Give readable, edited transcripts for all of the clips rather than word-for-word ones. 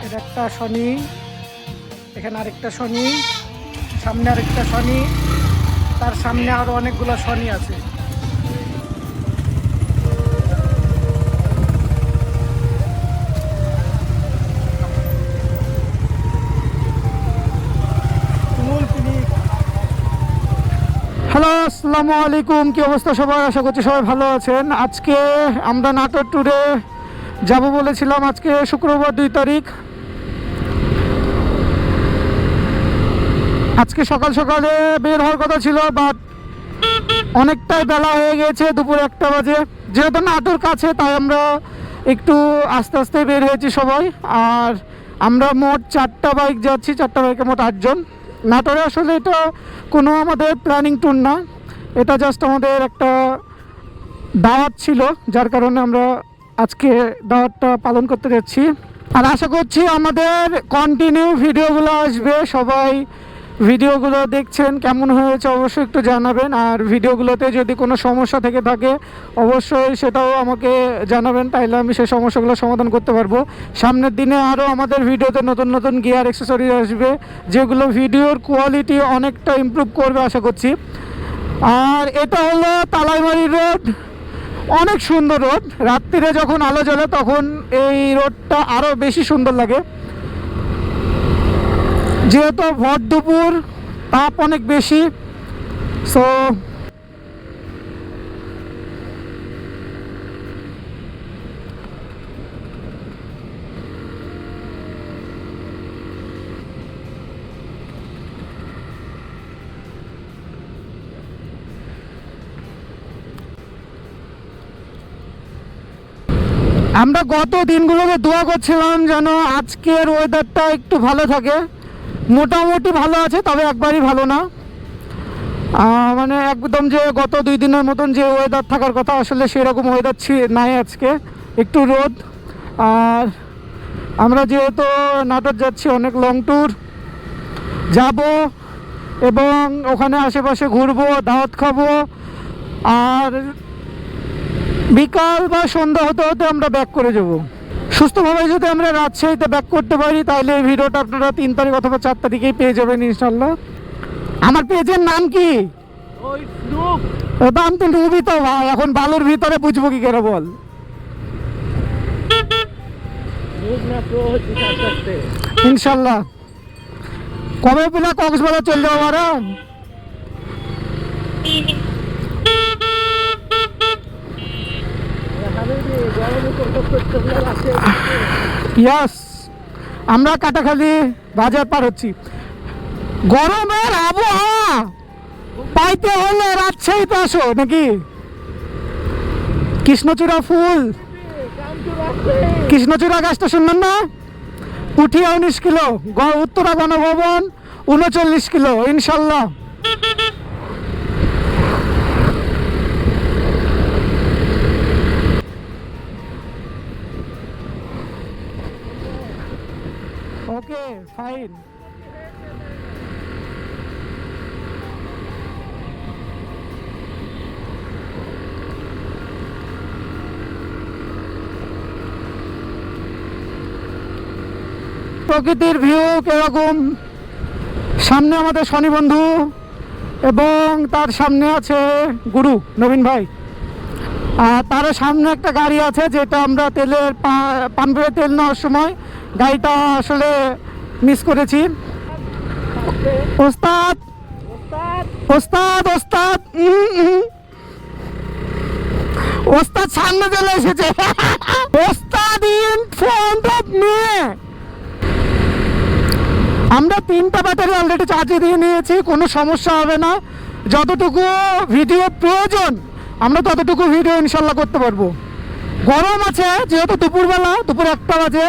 এটা একটা শনি, এখানে আরেকটা শনি, সামনে আরেকটা শনি, তার সামনে আরো অনেকগুলো শনি আছে। হ্যালো, আসসালামু আলাইকুম। কি অবস্থা সবার? আশা করছি সবাই ভালো আছেন। আজকে আমরা নাটোর ট্যুরে যাব বলেছিলাম। আজকে শুক্রবার 2 তারিখ। আজকে সকাল সকালে বের হওয়ার কথা ছিল, বাট অনেকটাই বেলা হয়ে গেছে, দুপুর 1টা বাজে। যেহেতু নাটোর কাছে, তাই আমরা একটু আস্তে আস্তে বের হয়েছি সবাই। আর আমরা মোট 4টা বাইক যাচ্ছি, 4টা বাইকে মোট 8 জন। নাটোরে আসলে এটা কোনো আমাদের প্ল্যানিং ট্যুর না, এটা জাস্ট আমাদের একটা দাওয়াত ছিল, যার কারণে আমরা আজকে দাওয়াতটা পালন করতে যাচ্ছি। আর আশা করছি আমাদের কন্টিনিউ ভিডিওগুলো আসবে। সবাই ভিডিওগুলো দেখছেন, কেমন হয়েছে অবশ্যই একটু জানাবেন। আর ভিডিওগুলোতে যদি কোনো সমস্যা থেকে থাকে অবশ্যই সেটাও আমাকে জানাবেন, তাইলে আমি সেই সমস্যাগুলো সমাধান করতে পারবো। সামনের দিনে আরও আমাদের ভিডিওতে নতুন নতুন গিয়ার অ্যাক্সেসরিজ আসবে, যেগুলো ভিডিওর কোয়ালিটি অনেকটা ইমপ্রুভ করবে আশা করছি। আর এটা হলো তালাইমারি রোড, অনেক সুন্দর রোড। রাত্রিরে যখন আলো জ্বলে তখন এই রোডটা আরও বেশি সুন্দর লাগে। যেহেতু ভর দুপুর, তাপ অনেক বেশি, সো আমরা গত দিনগুলোতে দোয়া করছিলাম যেন আজকের ওয়েদারটা একটু ভালো থাকে। মোটামুটি ভালো আছে, তবে একবারই ভালো না। মানে একদম যে গত 2 দিনের মতন যে ওয়েদার থাকার কথা, আসলে সেরকম ওয়েদার নাই আজকে, একটু রোদ। আর আমরা যেহেতু নাটোর যাচ্ছি, অনেক লং ট্যুর যাব এবং ওখানে আশেপাশে ঘুরবো, দাওয়াত খাবো। আর বিকাল বা সন্ধ্যা হতে হতে আমরা ব্যাক করে যাব। সুস্থভাবে যদি আমরা রাজশাহীতে ব্যাক করতে পারি, তাহলে এই ভিডিওটা আপনারা 3 তারিখ অথবা 4 তারিখেই পেয়ে যাবেন ইনশাল্লাহ। আমার পেজের নাম কি? দাম তো রুবি তো ভাই, এখন বালুর ভিতরে বুঝবো কি করে বল? ইনশাল্লাহ। কবে পেলা কক্সবাজার চলে যাবো আরাম? ইয়াস, আমরা কাটাখালি বাজার পার হচ্ছি। গরমের আবহাওয়া পাইতে হলে রাজশাহীতে আসো নাকি? কৃষ্ণচূড়া ফুল, কৃষ্ণচূড়া গাছটা শুনলেন না? পুঠিয়া 19 কিলো, উত্তরা গণভবন 39 কিলো ইনশাল্লাহ। Okay fine. প্রকৃতির ভিউ কিরকম? সামনে আমাদের শনি বন্ধু এবং তার সামনে আছে গুরু নবীন ভাই। আর তার সামনে একটা গাড়ি আছে, যেটা আমরা তেলের পাম্পে তেল নেওয়ার সময় গাড়িটা আসলে মিস করেছি। ওস্তাদ ওস্তাদ ওস্তাদ ওস্তাদ সামনে চলে এসেছে। ওস্তাদ ইন ফ্রন্ট অফ মি। আমরা 3টা ব্যাটারি অলরেডি চার্জে দিয়ে নিয়েছি, কোনো সমস্যা হবে না। যতটুকু ভিডিও প্রয়োজন আমরা ততটুকু ভিডিও ইনশাল্লাহ করতে পারবো। গরম আছে যেহেতু দুপুরবেলা, দুপুর 1টা বাজে,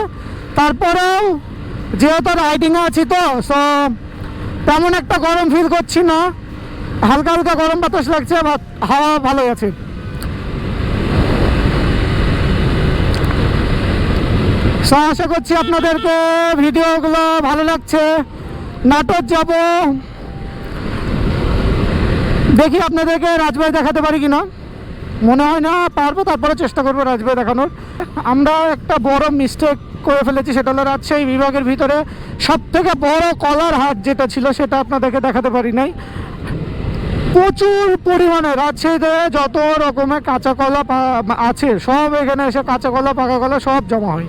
তারপরেও যেহেতু রাইডিংয়ে আছি তো সব তেমন একটা গরম ফিল করছি না। হালকা হালকা গরম বাতাস লাগছে, হাওয়া ভালো আছে। আশা করছি আপনাদেরকে ভিডিওগুলো ভালো লাগছে। নাটোর যাব, দেখি আপনাদেরকে রাজবাড়ি দেখাতে পারি কিনা। মনে হয় না পারবো, তারপরে চেষ্টা করবো রাজবাড়ি দেখানোর। আমরা একটা বড় মিস্টেক করে ফেলেছি, সেটা হলো রাজশাহী বিভাগের ভিতরে সব থেকে বড় কলার হাট যেটা ছিল সেটা আপনাদেরকে দেখাতে পারি নাই। প্রচুর পরিমাণে রাজশাহীতে যত রকমের কাঁচা কলা আছে সব এখানে এসে কাঁচা কলা পাকা কলা সব জমা হয়।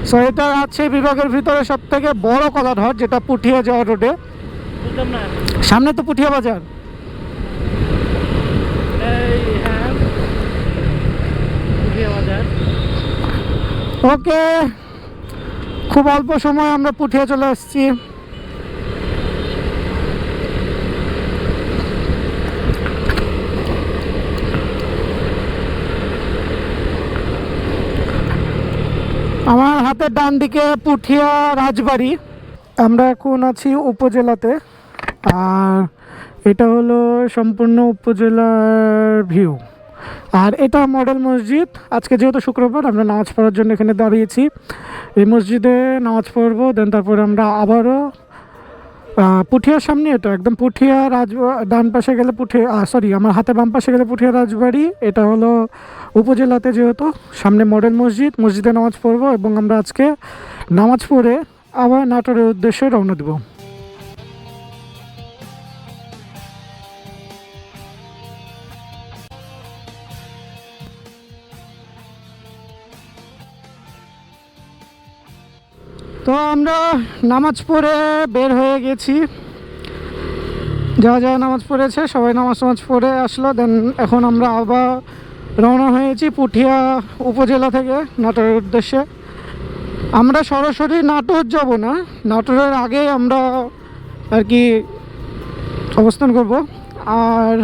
সো এটা রাজশাহী বিভাগের ভিতরে সব থেকে বড় কলার হাট, যেটা পুঠিয়া যাওয়া রোডে। সামনে তো পুঠিয়া বাজার। ওকে, খুব অল্প সময় আমরা পুঠিয়া চলে আসছি। আমার হাতের ডান দিকে পুঠিয়া রাজবাড়ি। আমরা এখন আছি উপজেলাতে, আর এটা হলো সম্পূর্ণ উপজেলার ভিউ। আর এটা মডেল মসজিদ। আজকে যেহেতু শুক্রবার, আমরা নামাজ পড়ার জন্য এখানে দাঁড়িয়েছি। এই মসজিদে নামাজ পড়বো, দেন তারপরে আমরা আবারও পুঠিয়ার সামনে, এটা একদম পুঠিয়া ডান পাশে গেলে আমার হাতে বাম পাশে গেলে পুঠিয়া রাজবাড়ি। এটা হলো উপজেলাতে, যেহেতু সামনে মডেল মসজিদে নামাজ পড়বো, এবং আমরা আজকে নামাজ পড়ে আবার নাটোরের উদ্দেশ্যে রওনা দেব। তো আমরা নামাজ পড়ে বের হয়ে গেছি। যারা যারা নামাজ পড়েছে সবাই নামাজ পড়ে আসলো। দেন এখন আমরা আবার রওনা হয়েছি পুঠিয়া উপজেলা থেকে নাটোরের উদ্দেশ্যে। আমরা সরাসরি নাটোর যাব না, নাটোরের আগে আমরা আর কি অবস্থান করব। আর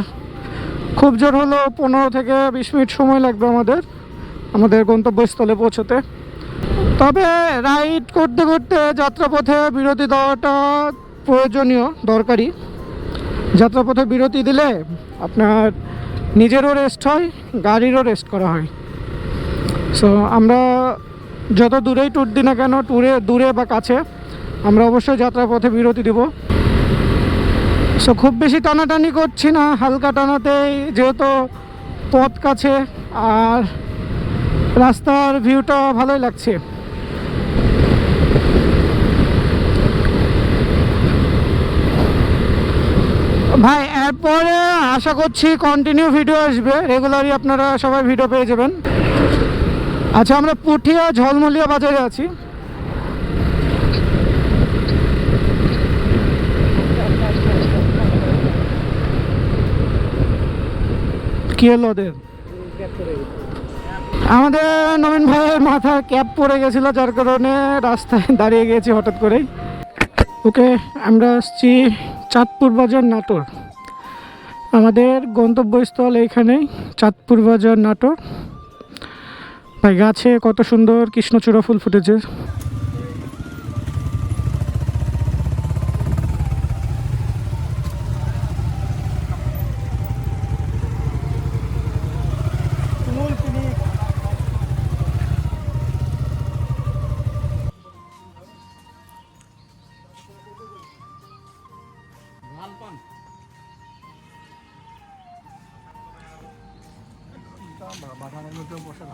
খুব জোর হলো 15 থেকে 20 মিনিট সময় লাগবে আমাদের গন্তব্যস্থলে পৌঁছতে। তবে রাইড করতে করতে যাত্রাপথে বিরতি দেওয়াটা প্রয়োজনীয়, দরকারি। যাত্রাপথে বিরতি দিলে আপনার নিজেরও রেস্ট হয়, গাড়িরও রেস্ট করা হয়। সো আমরা যত দূরেই ট্যুর দিই না কেন, দূরে বা কাছে, আমরা অবশ্যই যাত্রাপথে বিরতি দেব। সো খুব বেশি টানাটানি করছি না, হালকা টানাতেই, যেহেতু পথ কাছে আর রাস্তার ভিউটা ভালোই লাগছে। ভাই এরপরে আশা করছি কন্টিনিউ ভিডিও আসবে, রেগুলারই আপনারা সবাই ভিডিও পেয়ে যাবেন। আচ্ছা, আমরা পুঠিয়া ঝলমলিয়া বাজারে আছি। কি হলো ওদের? আমাদের নবীন ভাইয়ের মাথায় ক্যাপ পড়ে গেছিলো, যার কারণে রাস্তায় দাঁড়িয়ে গেছি হঠাৎ করেই। ওকে, আমরা আসছি চাঁদপুর বাজার, নাটোর। আমাদের গন্তব্যস্থল এইখানেই, চাঁদপুর বাজার, নাটোর। ভাই গাছে কত সুন্দর কৃষ্ণচূড়া ফুল ফুটেছে। বাগানের মধ্যে বসে